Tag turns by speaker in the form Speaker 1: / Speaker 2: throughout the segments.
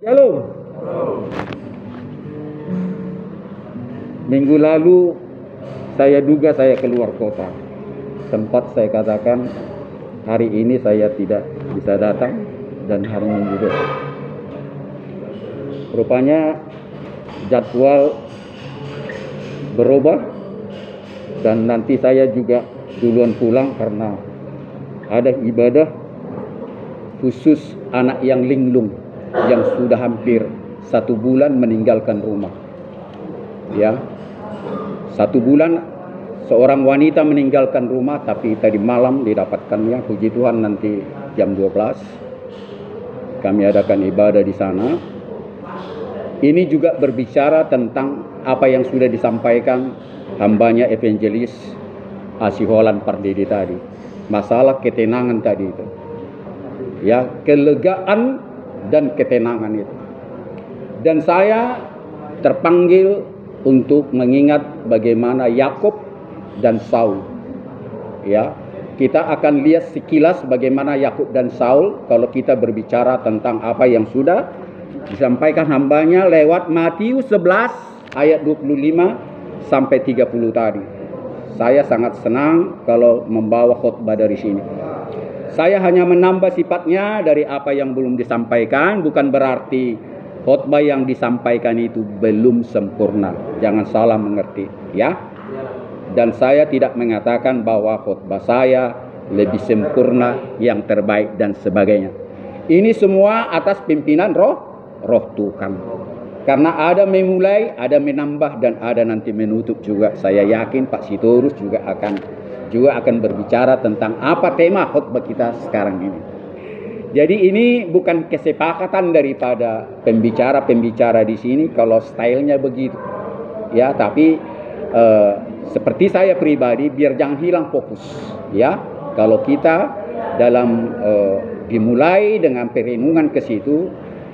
Speaker 1: Shalom. Minggu lalu saya duga saya keluar kota. Sempat saya katakan hari ini saya tidak bisa datang dan hari Minggu besok. Rupanya jadwal berubah dan nanti saya juga duluan pulang karena ada ibadah khusus anak yang linglung yang sudah hampir 1 bulan meninggalkan rumah. Ya, 1 bulan seorang wanita meninggalkan rumah, tapi tadi malam didapatkannya. Puji Tuhan, nanti jam 12 kami adakan ibadah di sana. Ini juga berbicara tentang apa yang sudah disampaikan hambanya evangelis Asiholan Pardede tadi, masalah ketenangan tadi itu. Ya, kelegaan dan ketenangan itu. Dan saya terpanggil untuk mengingat bagaimana Yakub dan Saul. Ya, kita akan lihat sekilas bagaimana Yakub dan Saul kalau kita berbicara tentang apa yang sudah disampaikan hambanya lewat Matius 11 ayat 25 sampai 30 tadi. Saya sangat senang kalau membawa khotbah dari sini. Saya hanya menambah sifatnya dari apa yang belum disampaikan, bukan berarti khotbah yang disampaikan itu belum sempurna. Jangan salah mengerti, ya. Dan saya tidak mengatakan bahwa khotbah saya lebih sempurna, yang terbaik dan sebagainya. Ini semua atas pimpinan Roh Tuhan. Karena ada memulai, ada menambah, dan ada nanti menutup juga. Saya yakin Pak Sitorus juga akan berbicara tentang apa tema khotbah kita sekarang ini. Jadi ini bukan kesepakatan daripada pembicara-pembicara di sini kalau stylenya begitu. Ya, tapi seperti saya pribadi, biar jangan hilang fokus. Ya, kalau kita dalam dimulai dengan perenungan ke situ,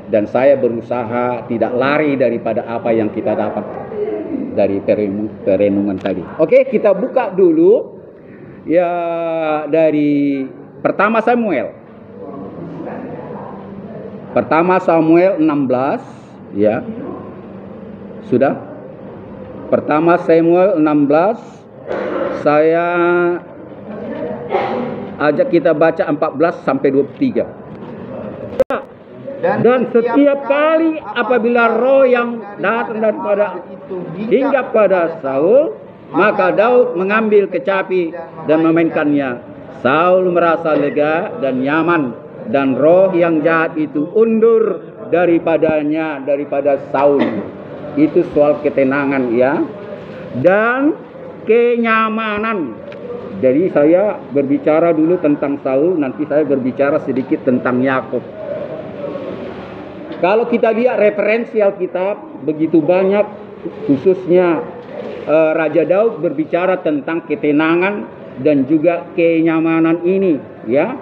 Speaker 1: dan saya berusaha tidak lari daripada apa yang kita dapat dari perenungan tadi. Oke, kita buka dulu ya dari pertama Samuel 16, ya. Sudah? Pertama Samuel 16, saya ajak kita baca 14 sampai 23. Dan setiap kali apabila roh yang datang daripada hingga pada Saul, maka Daud mengambil kecapi dan memainkannya. Saul merasa lega dan nyaman, dan roh yang jahat itu undur daripada Saul. Itu soal ketenangan, ya, dan kenyamanan. Jadi saya berbicara dulu tentang Saul, nanti saya berbicara sedikit tentang Yakub. Kalau kita lihat referensi Alkitab, begitu banyak, khususnya Raja Daud berbicara tentang ketenangan dan juga kenyamanan ini, ya.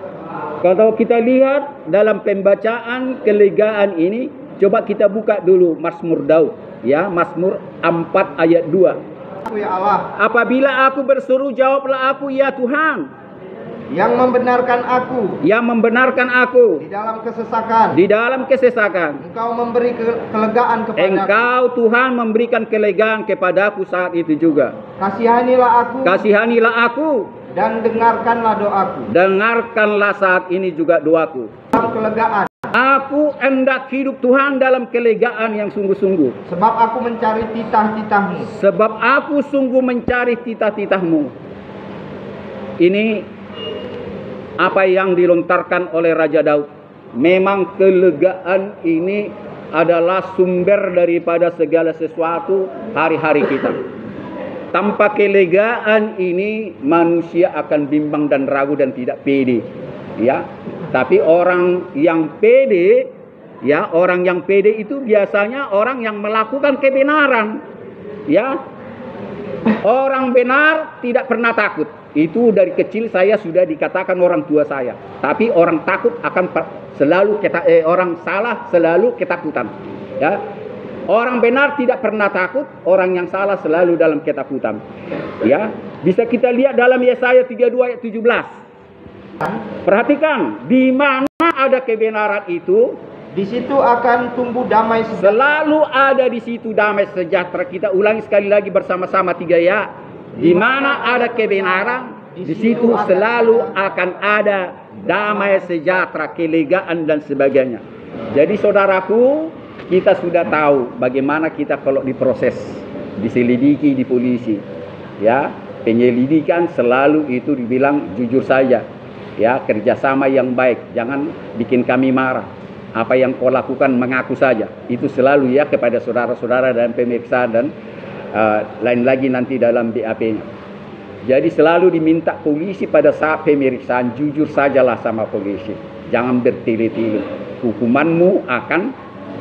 Speaker 1: Kalau kita lihat dalam pembacaan kelegaan ini, coba kita buka dulu Mazmur Daud, ya, Mazmur 4 ayat 2.
Speaker 2: Ya Allah,
Speaker 1: apabila aku berseru, jawablah aku, ya Tuhan,
Speaker 2: yang membenarkan aku di dalam kesesakan. Engkau memberi kelegaan kepadaku.
Speaker 1: Engkau Tuhan memberikan kelegaan kepadaku saat itu juga.
Speaker 2: Kasihanilah aku dan dengarkanlah saat ini juga doaku. Dalam kelegaan.
Speaker 1: Aku hendak hidup Tuhan dalam kelegaan yang sungguh-sungguh.
Speaker 2: Sebab aku mencari titah-titahmu. Ini apa yang dilontarkan oleh Raja Daud. Memang kelegaan ini adalah sumber daripada segala sesuatu hari-hari kita. Tanpa kelegaan ini manusia akan bimbang dan ragu dan tidak pede, ya. Tapi orang yang pede, ya, orang yang pede itu biasanya orang yang melakukan kebenaran, ya. Orang benar tidak pernah takut. Itu dari kecil saya sudah dikatakan orang tua saya. Tapi orang takut akan selalu orang salah selalu ketakutan. Ya, orang benar tidak pernah takut, orang yang salah selalu dalam ketakutan. Ya, bisa kita lihat dalam Yesaya 32 ayat 17. Perhatikan, di mana ada kebenaran itu,
Speaker 3: Di situ akan tumbuh damai sejahtera.
Speaker 2: Selalu ada di situ damai sejahtera. Kita ulangi sekali lagi bersama-sama 3 ya. Di mana ada kebenaran, di situ selalu akan ada damai sejahtera, kelegaan dan sebagainya. Jadi saudaraku, kita sudah tahu bagaimana kita kalau diproses, diselidiki di polisi. Ya, penyelidikan selalu itu dibilang jujur saja. Ya, kerjasama yang baik, jangan bikin kami marah. Apa yang kau lakukan mengaku saja. Itu selalu ya kepada saudara-saudara dan pemeriksa dan lain lagi nanti dalam BAP-nya. Jadi selalu diminta polisi pada saat pemeriksaan jujur sajalah sama polisi. Jangan bertele-tele. Hukumanmu akan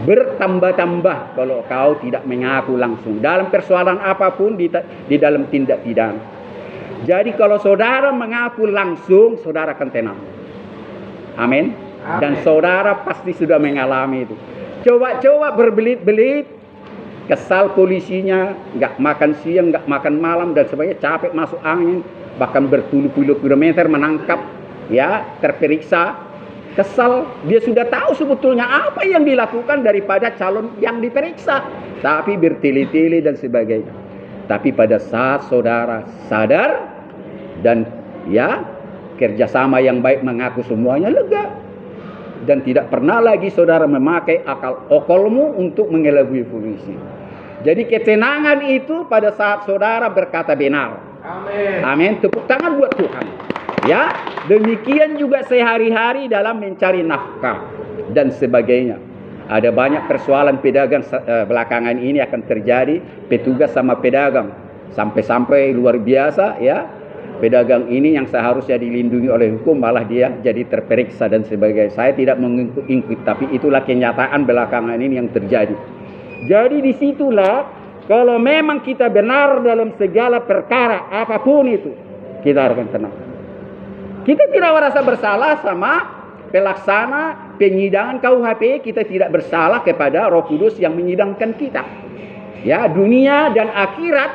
Speaker 2: bertambah-tambah kalau kau tidak mengaku langsung. Dalam persoalan apapun di dalam tindak pidana. Jadi kalau saudara mengaku langsung, saudara akan tenang. Amin. Dan saudara pasti sudah mengalami itu. Coba-coba berbelit-belit, kesal polisinya, nggak makan siang, nggak makan malam dan sebagainya, capek masuk angin, bahkan berpuluh-puluh kilometer menangkap, ya terperiksa, kesal. Dia sudah tahu sebetulnya apa yang dilakukan daripada calon yang diperiksa, tapi bertele-tele dan sebagainya. Tapi pada saat saudara sadar dan ya kerjasama yang baik mengaku semuanya, lega. Dan tidak pernah lagi saudara memakai akal okolmu untuk mengelabui polisi. Jadi ketenangan itu pada saat saudara berkata benar.
Speaker 3: Amin.
Speaker 2: Amin. Tepuk tangan buat Tuhan. Ya, demikian juga sehari-hari dalam mencari nafkah dan sebagainya. Ada banyak persoalan pedagang belakangan ini akan terjadi, petugas sama pedagang. Sampai-sampai luar biasa ya. Pedagang ini yang seharusnya dilindungi oleh hukum malah dia jadi terperiksa dan sebagainya. Saya tidak mengingkut, tapi itulah kenyataan belakangan ini yang terjadi. Jadi disitulah kalau memang kita benar dalam segala perkara apapun itu, kita akan tenang. Kita tidak merasa bersalah sama pelaksana penyidangan KUHP, kita tidak bersalah kepada Roh Kudus yang menyidangkan kita. Ya, dunia dan akhirat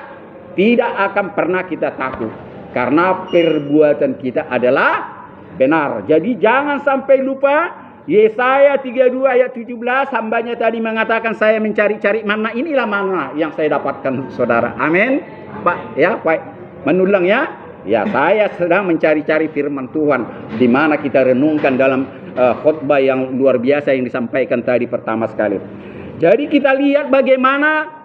Speaker 2: tidak akan pernah kita takut. Karena perbuatan kita adalah benar. Jadi jangan sampai lupa Yesaya 32 ayat 17, hambanya tadi mengatakan saya mencari-cari mana, inilah mana yang saya dapatkan saudara. Amin. Pak ya, Pak menulang ya. Ya, saya sedang mencari-cari firman Tuhan di mana kita renungkan dalam khotbah yang luar biasa yang disampaikan tadi pertama sekali. Jadi kita lihat bagaimana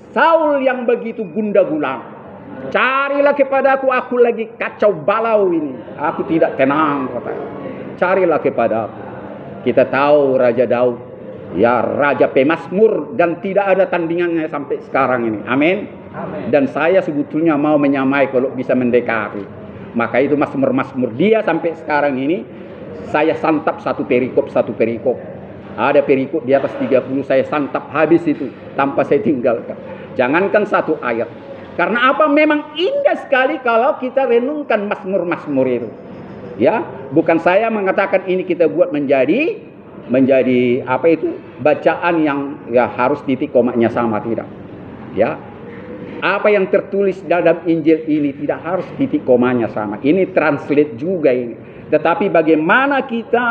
Speaker 2: Saul yang begitu gundah gulana. Carilah kepadaku, aku lagi kacau balau ini. Aku tidak tenang, kata. Carilah kepadaku. Kita tahu Raja Daud, ya Raja Pemazmur dan tidak ada tandingannya sampai sekarang ini. Amin.
Speaker 3: Amin.
Speaker 2: Dan saya sebetulnya mau menyamai kalau bisa mendekati. Maka itu Mazmur-Mazmur dia sampai sekarang ini saya santap satu perikop. Ada perikop di atas 30 saya santap habis itu tanpa saya tinggalkan. Jangankan satu ayat. Karena apa? Memang indah sekali kalau kita renungkan Mazmur-Mazmur itu. Ya, bukan saya mengatakan ini kita buat menjadi apa itu bacaan yang ya harus titik komanya sama, tidak. Ya. Apa yang tertulis dalam Injil ini tidak harus titik komanya sama. Ini translate juga ini. Tetapi bagaimana kita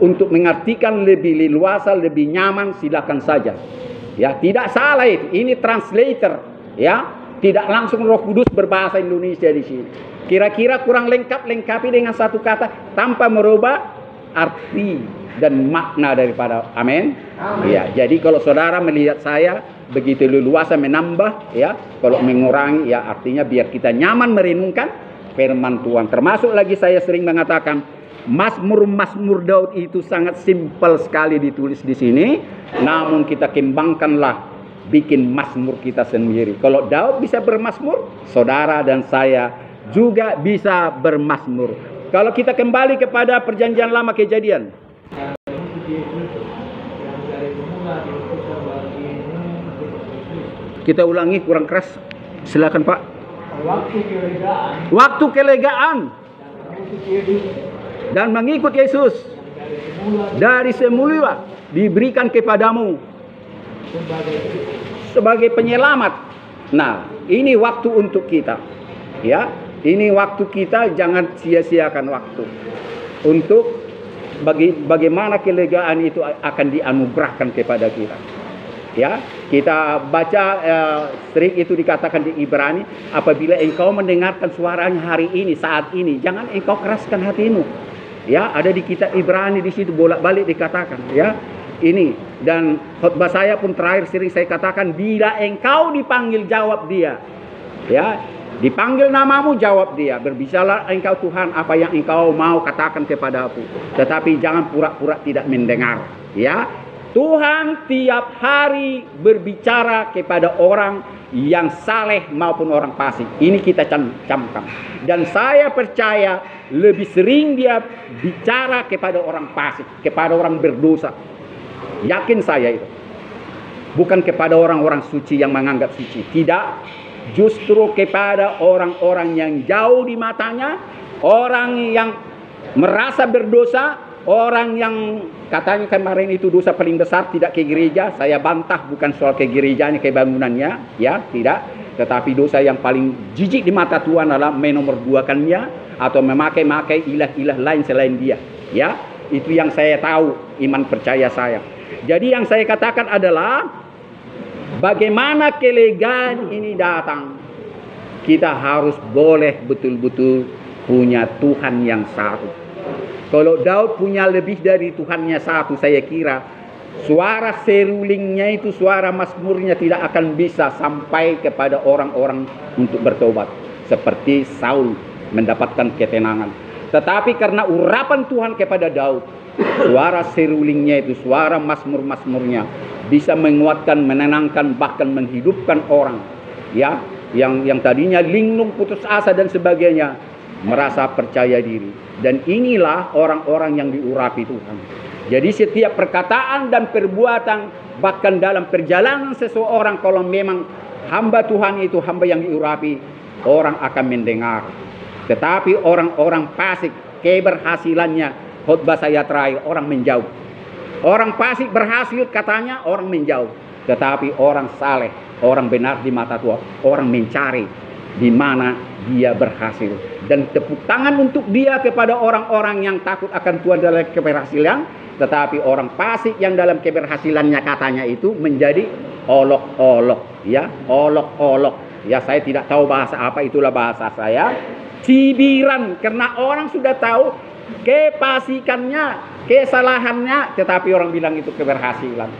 Speaker 2: untuk mengartikan lebih leluasa, lebih nyaman, silakan saja. Ya, tidak salah itu. Ini translator, ya. Tidak langsung Roh Kudus berbahasa Indonesia di sini. Kira-kira kurang lengkapi dengan satu kata tanpa merubah arti dan makna daripada amin. Ya, jadi kalau saudara melihat saya begitu leluasa menambah, ya, kalau mengurangi, ya artinya biar kita nyaman merenungkan firman Tuhan. Termasuk lagi saya sering mengatakan Mazmur Daud itu sangat simpel sekali ditulis di sini, namun kita kembangkanlah. Bikin mazmur kita sendiri. Kalau Daud bisa bermazmur, saudara dan saya juga bisa bermazmur. Kalau kita kembali kepada perjanjian lama Kejadian. Kita ulangi kurang keras. Silakan Pak. Waktu kelegaan. Dan mengikut Yesus. Dari semula diberikan kepadamu sebagai penyelamat. Nah, ini waktu untuk kita. Ya, ini waktu kita, jangan sia-siakan waktu untuk bagaimana kelegaan itu akan dianugerahkan kepada kita. Ya, kita baca sering itu dikatakan di Ibrani, apabila engkau mendengarkan suaranya hari ini, saat ini, jangan engkau keraskan hatimu. Ya, ada di kitab Ibrani di situ bolak-balik dikatakan, ya. Ini dan khotbah saya pun terakhir sering saya katakan, bila engkau dipanggil jawab dia. Ya, dipanggil namamu jawab dia. Berbicara engkau Tuhan apa yang engkau mau katakan kepada aku. Tetapi jangan pura-pura tidak mendengar, ya. Tuhan tiap hari berbicara kepada orang yang saleh maupun orang fasik. Ini kita camkan. Dan saya percaya lebih sering dia bicara kepada orang fasik, kepada orang berdosa. Yakin saya itu. Bukan kepada orang-orang suci yang menganggap suci. Tidak. Justru kepada orang-orang yang jauh di matanya, orang yang merasa berdosa, orang yang katanya kemarin itu dosa paling besar tidak ke gereja. Saya bantah, bukan soal ke gerejanya, ke bangunannya, ya, tidak. Tetapi dosa yang paling jijik di mata Tuhan adalah menomorduakannya atau memakai ilah-ilah lain selain dia, ya. Itu yang saya tahu, iman percaya saya. Jadi yang saya katakan adalah bagaimana kelegaan ini datang, kita harus boleh betul-betul punya Tuhan yang satu. Kalau Daud punya lebih dari Tuhannya satu, saya kira suara serulingnya itu, suara mazmurnya tidak akan bisa sampai kepada orang-orang untuk bertobat. Seperti Saul mendapatkan ketenangan. Tetapi karena urapan Tuhan kepada Daud, suara serulingnya itu, suara mazmur-mazmurnya bisa menguatkan, menenangkan, bahkan menghidupkan orang, ya, yang tadinya linglung, putus asa dan sebagainya, merasa percaya diri. Dan inilah orang-orang yang diurapi Tuhan. Jadi setiap perkataan dan perbuatan, bahkan dalam perjalanan seseorang, kalau memang hamba Tuhan itu hamba yang diurapi, orang akan mendengar. Tetapi orang-orang fasik, keberhasilannya, khotbah saya terakhir, orang menjauh. Orang fasik berhasil katanya, orang menjauh. Tetapi orang saleh, orang benar di mata Tuhan, orang mencari di mana dia berhasil. Dan tepuk tangan untuk dia kepada orang-orang yang takut akan Tuhan dalam keberhasilan. Tetapi orang fasik yang dalam keberhasilannya katanya itu menjadi olok-olok, ya, olok-olok. Ya, saya tidak tahu bahasa apa, itulah bahasa saya. Cibiran, karena orang sudah tahu kefasikannya, kesalahannya, tetapi orang bilang itu keberhasilan.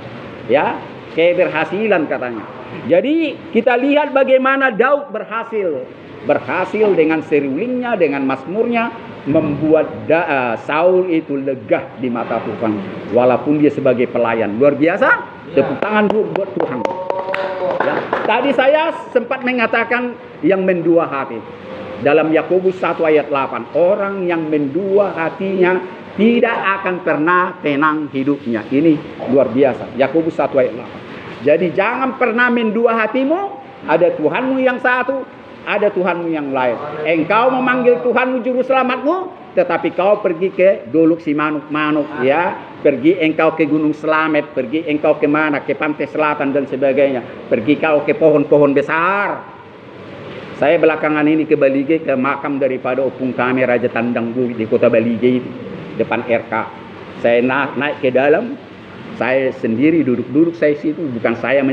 Speaker 2: Ya, keberhasilan katanya. Jadi kita lihat bagaimana Daud berhasil dengan serulingnya, dengan mazmurnya, membuat Saul itu lega di mata Tuhan, walaupun dia sebagai pelayan. Luar biasa. Tepuk tangan buat Tuhan. Ya. Tadi saya sempat mengatakan yang mendua hati. Dalam Yakobus 1 ayat 8, orang yang mendua hatinya tidak akan pernah tenang hidupnya. Ini luar biasa. Yakobus 1 ayat 8. Jadi jangan pernah mendua hatimu. Ada Tuhanmu yang satu, ada Tuhanmu yang lain. Engkau memanggil Tuhanmu juru selamatmu, tetapi kau pergi ke Doluk si manuk-manuk, ya. Pergi engkau ke Gunung Selamet, pergi engkau ke mana, ke pantai selatan dan sebagainya. Pergi kau ke pohon-pohon besar. Saya belakangan ini ke Balige, ke makam daripada opung kami Raja Tandang Bui di kota Balige itu, depan RK. Saya naik ke dalam, saya sendiri duduk-duduk saya situ. Bukan saya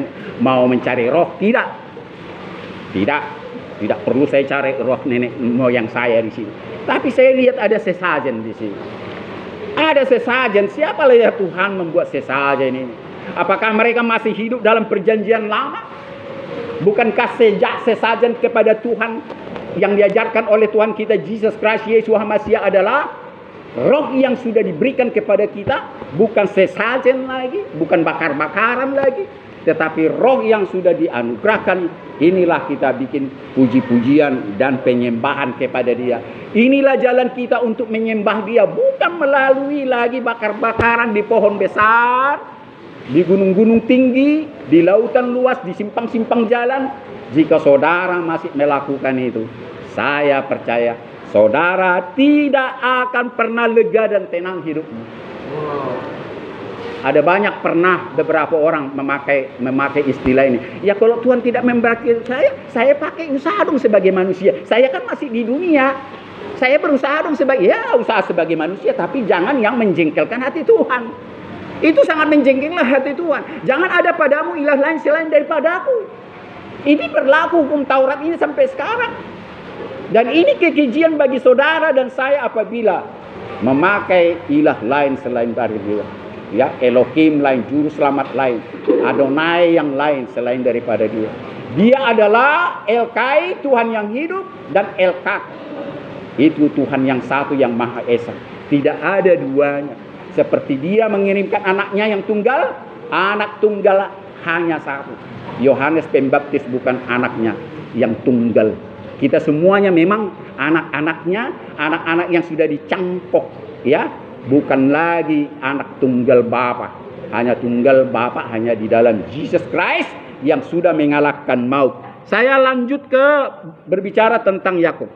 Speaker 2: mau mencari roh, tidak. Tidak perlu saya cari roh nenek moyang saya di sini. Tapi saya lihat ada sesajen di sini. Ada sesajen. Siapa ya Tuhan membuat sesajen ini? Apakah mereka masih hidup dalam perjanjian lama? Bukankah sejak sesajen kepada Tuhan yang diajarkan oleh Tuhan kita Yesus Kristus Yesus Hamasiah adalah roh yang sudah diberikan kepada kita, bukan sesajen lagi, bukan bakar-bakaran lagi, tetapi roh yang sudah dianugerahkan. Inilah kita bikin puji-pujian dan penyembahan kepada Dia. Inilah jalan kita untuk menyembah Dia, bukan melalui lagi bakar-bakaran di pohon besar, di gunung-gunung tinggi, di lautan luas, di simpang-simpang jalan. Jika saudara masih melakukan itu, saya percaya saudara tidak akan pernah lega dan tenang hidupmu. Ada banyak pernah beberapa orang memakai istilah ini. Ya kalau Tuhan tidak memberkati saya pakai usaha dong sebagai manusia. Saya kan masih di dunia. saya berusaha dong usaha sebagai manusia, tapi jangan yang menjengkelkan hati Tuhan. Itu sangat menjengkelkan hati Tuhan. Jangan ada padamu ilah lain selain daripadaku. Ini berlaku hukum Taurat ini sampai sekarang. Dan ini kekejian bagi saudara dan saya apabila memakai ilah lain selain dari Dia. Ya, Elohim lain, juru selamat lain, Adonai yang lain selain daripada Dia. Dia adalah El-Kai, Tuhan yang hidup, dan El-Kak. Itu Tuhan yang satu yang Maha Esa. Tidak ada duanya. Seperti Dia mengirimkan anaknya yang tunggal, anak tunggal hanya satu. Yohanes Pembaptis bukan anaknya yang tunggal. Kita semuanya memang anak-anaknya, anak-anak yang sudah dicangkok, ya. Bukan lagi anak tunggal Bapa. Hanya tunggal Bapa hanya di dalam Jesus Christ yang sudah mengalahkan maut. Saya lanjut ke berbicara tentang Yakub.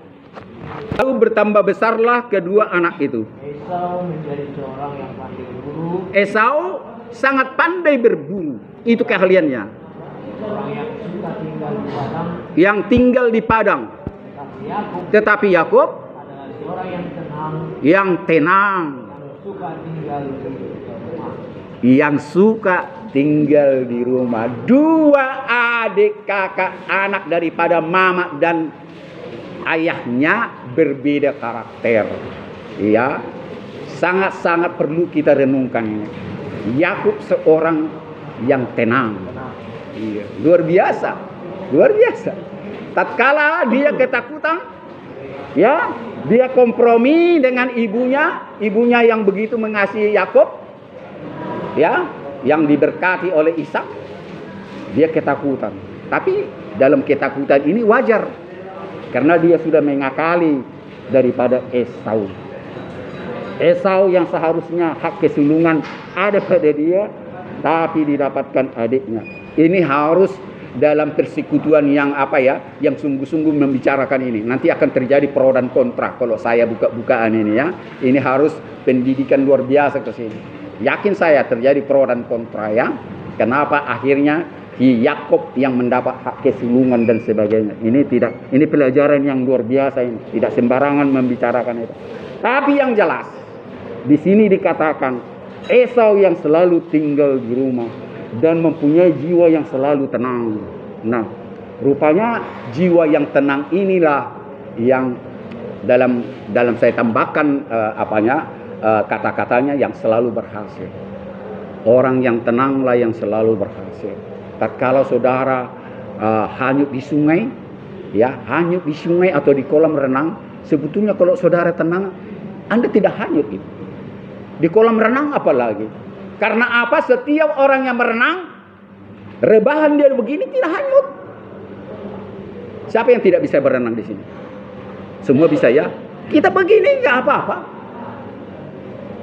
Speaker 2: Lalu bertambah besarlah kedua anak itu.
Speaker 3: Esau menjadi seorang yang pandai berburu.
Speaker 2: Esau sangat pandai berburu. Itu keahliannya.
Speaker 3: Orang yang suka tinggal di padang.
Speaker 2: Yang tinggal di padang. Tetapi Yakub
Speaker 3: Adalah seorang yang tenang.
Speaker 2: Yang tenang.
Speaker 3: Suka tinggal di rumah.
Speaker 2: Yang suka tinggal di rumah. Dua adik kakak anak daripada mama dan ayahnya berbeda karakter. Ya, sangat-sangat perlu kita renungkan ini. Yakub seorang yang tenang. Iya, luar biasa, luar biasa. Tatkala dia ketakutan, ya, dia kompromi dengan ibunya yang begitu mengasihi Yakub, ya, yang diberkati oleh Ishak. Dia ketakutan. Tapi dalam ketakutan ini wajar, karena dia sudah mengakali daripada Esau. Esau yang seharusnya hak kesulungan ada pada dia, tapi didapatkan adiknya. Ini harus dalam persekutuan yang yang sungguh-sungguh membicarakan ini. Nanti akan terjadi pro dan kontra kalau saya buka-bukaan ini, ya. Ini harus pendidikan luar biasa ke sini. Yakin saya terjadi pro dan kontra, ya. Kenapa akhirnya Yakub yang mendapat hak kesulungan dan sebagainya. Ini pelajaran yang luar biasa ini. Tidak sembarangan membicarakan itu. Tapi yang jelas di sini dikatakan Esau yang selalu tinggal di rumah dan mempunyai jiwa yang selalu tenang. Nah, rupanya jiwa yang tenang inilah yang dalam saya tambahkan kata-katanya yang selalu berhasil. Orang yang tenanglah yang selalu berhasil. Tatkala saudara hanyut di sungai, ya, hanyut di sungai atau di kolam renang, sebetulnya kalau saudara tenang, Anda tidak hanyut itu. Di kolam renang apalagi. Karena apa? Setiap orang yang berenang, rebahan dia begini tidak hanyut. Siapa yang tidak bisa berenang di sini? Semua bisa, ya. Kita begini nggak apa-apa.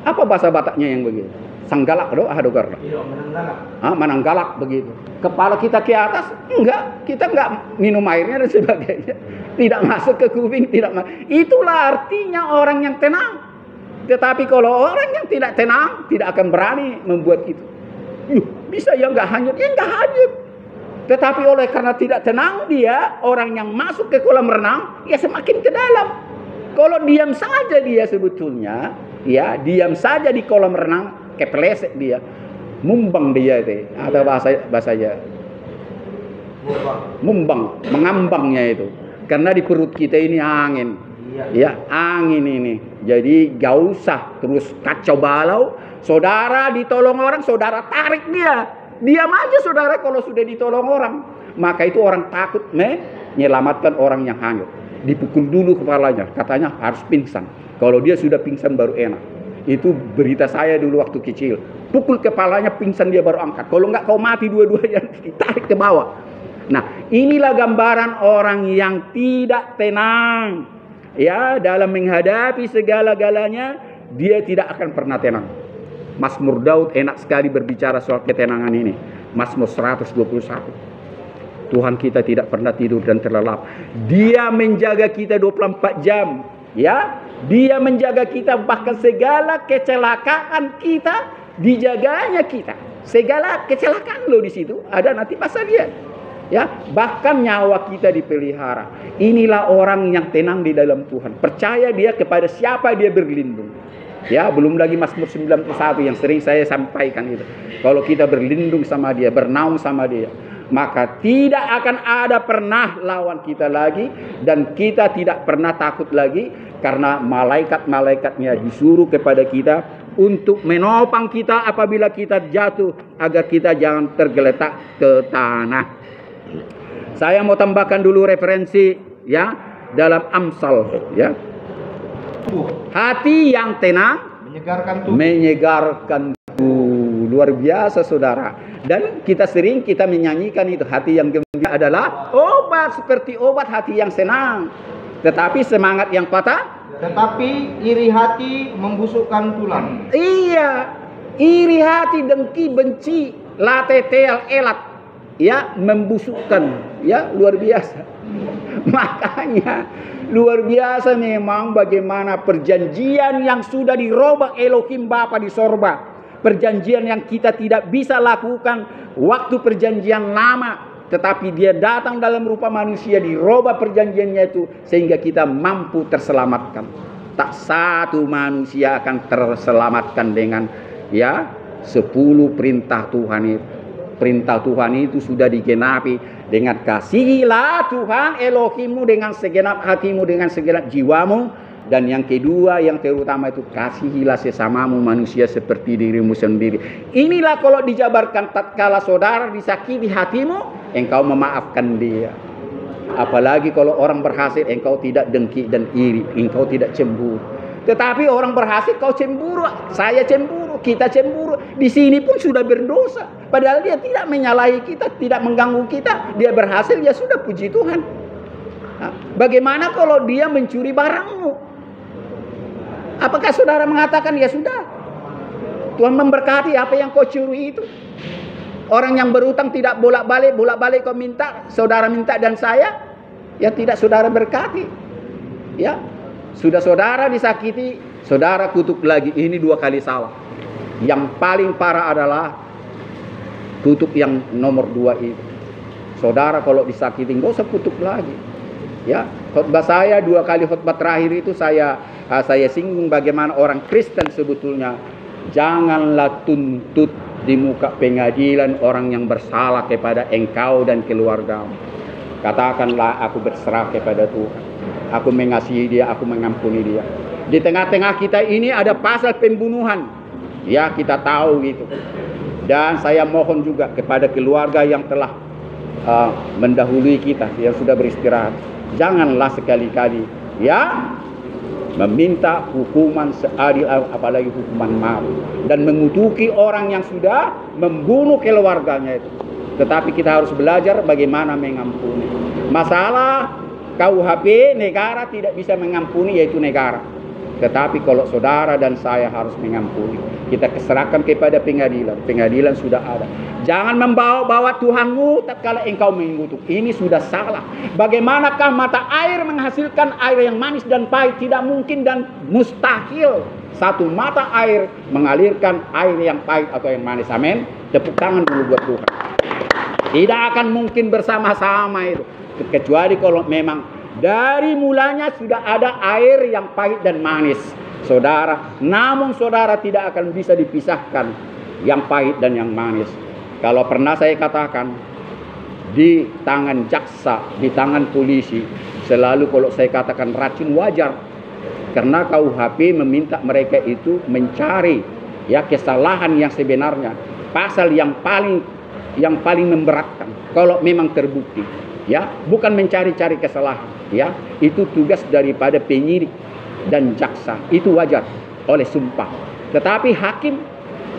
Speaker 2: Apa bahasa Bataknya yang begitu? Sanggalak do, ahadogar.
Speaker 3: Iya, menanggalak.
Speaker 2: Menanggalak begitu. Kepala kita ke atas, enggak. Kita enggak minum airnya dan sebagainya. Tidak masuk ke kuping, itulah artinya orang yang tenang. Tetapi kalau orang yang tidak tenang, tidak akan berani membuat itu. Bisa ya nggak hanyut? Ya nggak hanyut. Tetapi oleh karena tidak tenang dia, orang yang masuk ke kolam renang, ya semakin ke dalam. Kalau diam saja dia sebetulnya, ya diam saja di kolam renang, kepleset dia, mumbang dia itu, atau bahasanya mumbang, mengambangnya itu. Karena di perut kita ini angin. Ya, angin ini. Jadi gak usah terus kacau balau. Saudara ditolong orang, saudara tarik dia. Diam aja saudara kalau sudah ditolong orang. Maka itu orang takut menyelamatkan orang yang hanyut. Dipukul dulu kepalanya, katanya harus pingsan. Kalau dia sudah pingsan baru enak. Itu berita saya dulu waktu kecil. Pukul kepalanya, pingsan dia baru angkat. Kalau enggak kau mati dua-duanya, ditarik ke bawah. Nah, inilah gambaran orang yang tidak tenang. Ya, dalam menghadapi segala-galanya, dia tidak akan pernah tenang. Mazmur Daud enak sekali berbicara soal ketenangan ini. Mazmur 121. Tuhan kita tidak pernah tidur dan terlelap. Dia menjaga kita 24 jam. Ya, dia menjaga kita, bahkan segala kecelakaan kita dijaganya kita. Segala kecelakaan loh di situ ada nanti pasal dia. Ya, bahkan nyawa kita dipelihara. Inilah orang yang tenang di dalam Tuhan. Percaya dia kepada siapa dia berlindung. Ya, belum lagi Mazmur 91 yang sering saya sampaikan itu. Kalau kita berlindung sama dia, bernaung sama dia, maka tidak akan ada pernah lawan kita lagi, dan kita tidak pernah takut lagi, karena malaikat-malaikatnya disuruh kepada kita untuk menopang kita apabila kita jatuh, agar kita jangan tergeletak ke tanah. Saya mau tambahkan dulu referensi ya dalam Amsal ya. Hati yang tenang menyegarkan tubuh. Luar biasa saudara. Dan kita menyanyikan itu, hati yang gembira adalah obat, seperti obat hati yang senang. Tetapi semangat yang patah,
Speaker 4: tetapi iri hati membusukkan tulang.
Speaker 2: Iya, iri hati, dengki, benci, latetel, elat, ya, membusukkan, ya, luar biasa. Makanya luar biasa memang bagaimana perjanjian yang sudah dirobah Elohim Bapa di sorga. Perjanjian yang kita tidak bisa lakukan waktu perjanjian lama, tetapi dia datang dalam rupa manusia, dirobah perjanjiannya itu sehingga kita mampu terselamatkan. Tak satu manusia akan terselamatkan dengan ya 10 perintah Tuhan itu. Perintah Tuhan itu sudah digenapi dengan kasihilah Tuhan Elohimmu dengan segenap hatimu, dengan segenap jiwamu. Dan yang kedua, yang terutama itu kasihilah sesamamu manusia seperti dirimu sendiri. Inilah kalau dijabarkan tatkala saudara disakiti hatimu, engkau memaafkan dia. Apalagi kalau orang berhasil, engkau tidak dengki dan iri, engkau tidak cemburu. Tetapi orang berhasil kau cemburu, saya cemburu, kita cemburu. Di sini pun sudah berdosa. Padahal dia tidak menyalahi kita, tidak mengganggu kita. Dia berhasil, ya sudah, puji Tuhan. Nah, bagaimana kalau dia mencuri barangmu? Apakah saudara mengatakan ya sudah, Tuhan memberkati apa yang kau curi itu? Orang yang berutang tidak bolak-balik kau minta, saudara minta dan saya, ya tidak saudara berkati. Ya, sudah saudara disakiti, saudara kutuk lagi. Ini 2 kali salah. Yang paling parah adalah kutuk yang nomor 2 itu. Saudara kalau disakiti enggak usah kutuk lagi. Ya, khotbah saya 2 kali khotbah terakhir itu saya singgung bagaimana orang Kristen sebetulnya janganlah tuntut di muka pengadilan orang yang bersalah kepada engkau dan keluargamu. Katakanlah, aku berserah kepada Tuhan. Aku mengasihi dia, aku mengampuni dia. Di tengah-tengah kita ini ada pasal pembunuhan. Ya, kita tahu gitu. Dan saya mohon juga kepada keluarga yang telah mendahului kita, yang sudah beristirahat. Janganlah sekali-kali ya meminta hukuman seadil, apalagi hukuman maut, dan mengutuki orang yang sudah membunuh keluarganya itu. Tetapi kita harus belajar bagaimana mengampuni. Masalah KUHP negara tidak bisa mengampuni, yaitu negara. Tetapi kalau saudara dan saya harus mengampuni, kita serahkan kepada pengadilan. Pengadilan sudah ada. Jangan membawa-bawa Tuhanmu tatkala engkau mengutuk. Ini sudah salah. Bagaimanakah mata air menghasilkan air yang manis dan pahit? Tidak mungkin dan mustahil satu mata air mengalirkan air yang pahit atau yang manis. Amin. Tepuk tangan dulu buat Tuhan. Tidak akan mungkin bersama-sama itu. Kecuali kalau memang dari mulanya sudah ada air yang pahit dan manis, saudara. Namun saudara tidak akan bisa dipisahkan yang pahit dan yang manis. Kalau pernah saya katakan, di tangan jaksa, di tangan polisi, selalu kalau saya katakan racun wajar. Karena KUHP meminta mereka itu mencari ya kesalahan yang sebenarnya, pasal yang paling memberatkan kalau memang terbukti. Ya, bukan mencari-cari kesalahan, ya. Itu tugas daripada penyidik dan jaksa. Itu wajar oleh sumpah. Tetapi hakim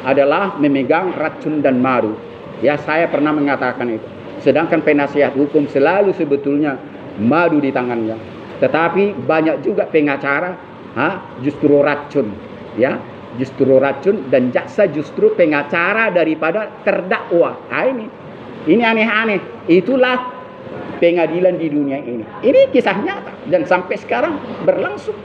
Speaker 2: adalah memegang racun dan madu. Ya, saya pernah mengatakan itu. Sedangkan penasihat hukum selalu sebetulnya madu di tangannya. Tetapi banyak juga pengacara justru racun, ya. Justru racun, dan jaksa justru pengacara daripada terdakwa. Nah, ini aneh-aneh. Itulah pengadilan di dunia ini. Ini kisah nyata dan sampai sekarang berlangsung.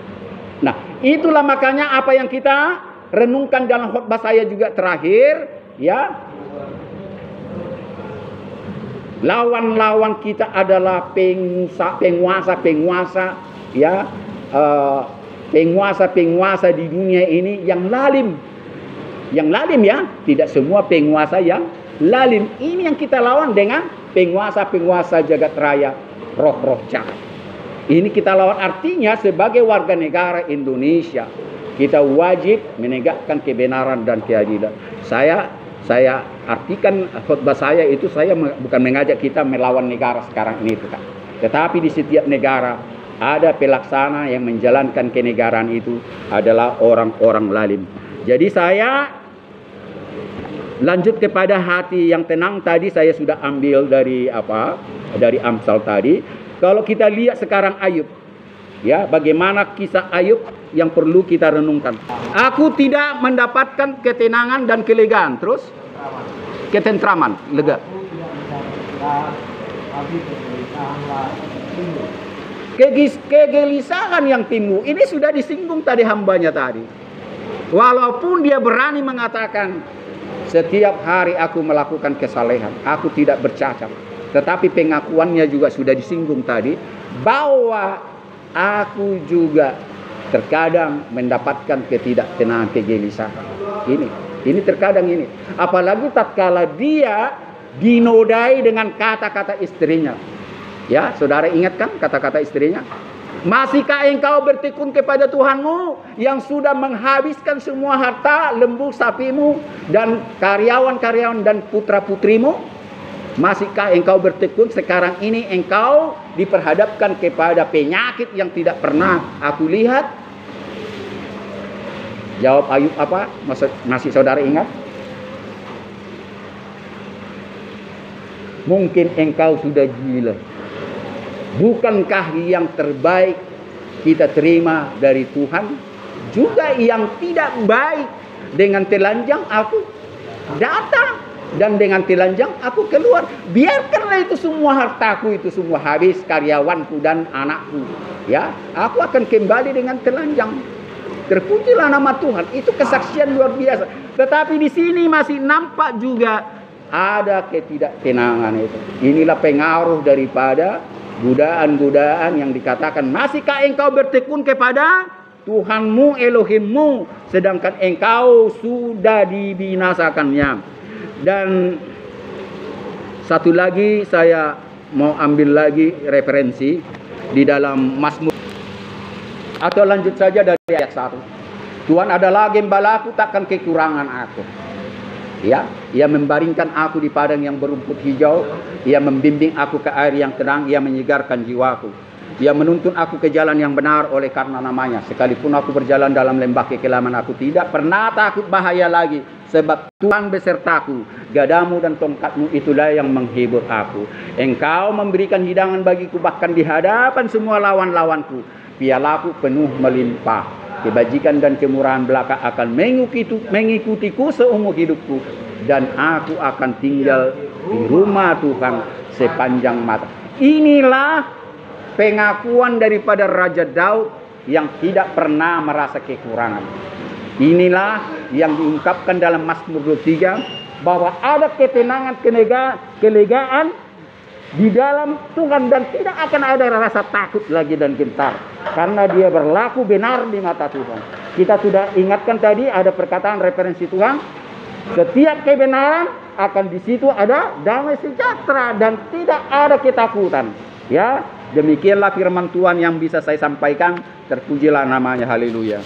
Speaker 2: Nah, itulah makanya apa yang kita renungkan dalam khotbah saya juga terakhir, ya. Lawan-lawan kita adalah penguasa-penguasa, ya, penguasa-penguasa di dunia ini yang lalim. Yang lalim, ya, tidak semua penguasa yang lalim. Ini yang kita lawan dengan penguasa-penguasa jagat raya, roh-roh jahat. Ini kita lawan, artinya sebagai warga negara Indonesia kita wajib menegakkan kebenaran dan keadilan. Saya artikan khutbah saya itu, saya bukan mengajak kita melawan negara sekarang ini, bukan. Tetapi di setiap negara ada pelaksana yang menjalankan kenegaraan itu adalah orang-orang lalim. Jadi saya lanjut kepada hati yang tenang tadi, saya sudah ambil dari dari Amsal tadi. Kalau kita lihat sekarang Ayub, ya, bagaimana kisah Ayub yang perlu kita renungkan. Aku tidak mendapatkan ketenangan dan kelegaan, terus ketentraman, lega.
Speaker 3: Aku tidak mendapatkan, tapi kegelisahanlah timbul.
Speaker 2: Kegelisahan yang timbul ini sudah disinggung tadi hambanya tadi. Walaupun dia berani mengatakan, setiap hari aku melakukan kesalehan, aku tidak bercacat. Tetapi pengakuannya juga sudah disinggung tadi, bahwa aku juga terkadang mendapatkan ketidaktenangan, kegelisahan. Ini terkadang ini. Apalagi tatkala dia dinodai dengan kata-kata istrinya. Ya, saudara ingat kan kata-kata istrinya? Masihkah engkau bertekun kepada Tuhanmu yang sudah menghabiskan semua harta lembu sapimu dan karyawan-karyawan dan putra-putrimu? Masihkah engkau bertekun? Sekarang ini engkau diperhadapkan kepada penyakit yang tidak pernah aku lihat. Jawab Ayub apa? Masih saudara ingat? Mungkin engkau sudah gila. Bukankah yang terbaik kita terima dari Tuhan juga yang tidak baik? Dengan telanjang aku datang dan dengan telanjang aku keluar. Biarkanlah itu semua hartaku itu semua habis, karyawanku dan anakku. Ya, aku akan kembali dengan telanjang. Terpujilah nama Tuhan. Itu kesaksian luar biasa. Tetapi di sini masih nampak juga ada ketidaktenangan itu. Inilah pengaruh daripada godaan-godaan yang dikatakan, masihkah engkau bertekun kepada Tuhanmu Elohimmu, sedangkan engkau sudah dibinasakannya. Dan satu lagi saya mau ambil lagi referensi di dalam Mazmur, atau lanjut saja dari ayat 1. Tuhan adalah gembalaku, takkan kekurangan aku. Ya, ia membaringkan aku di padang yang berumput hijau. Ia membimbing aku ke air yang tenang. Ia menyegarkan jiwaku. Ia menuntun aku ke jalan yang benar oleh karena namanya. Sekalipun aku berjalan dalam lembah kekelaman, aku tidak pernah takut bahaya lagi. Sebab Tuhan besertaku. Gadamu dan tongkatmu itulah yang menghibur aku. Engkau memberikan hidangan bagiku bahkan di hadapan semua lawan-lawanku. Pialaku penuh melimpah. Kebajikan dan kemurahan belaka akan mengikutiku seumur hidupku. Dan aku akan tinggal di rumah Tuhan sepanjang masa. Inilah pengakuan daripada Raja Daud yang tidak pernah merasa kekurangan. Inilah yang diungkapkan dalam Mazmur 23, bahwa ada ketenangan, kelegaan di dalam Tuhan dan tidak akan ada rasa takut lagi dan gentar karena dia berlaku benar di mata Tuhan. Kita sudah ingatkan tadi ada perkataan referensi Tuhan, setiap kebenaran akan di situ ada damai sejahtera dan tidak ada ketakutan. Ya, demikianlah firman Tuhan yang bisa saya sampaikan. Terpujilah namanya, haleluya.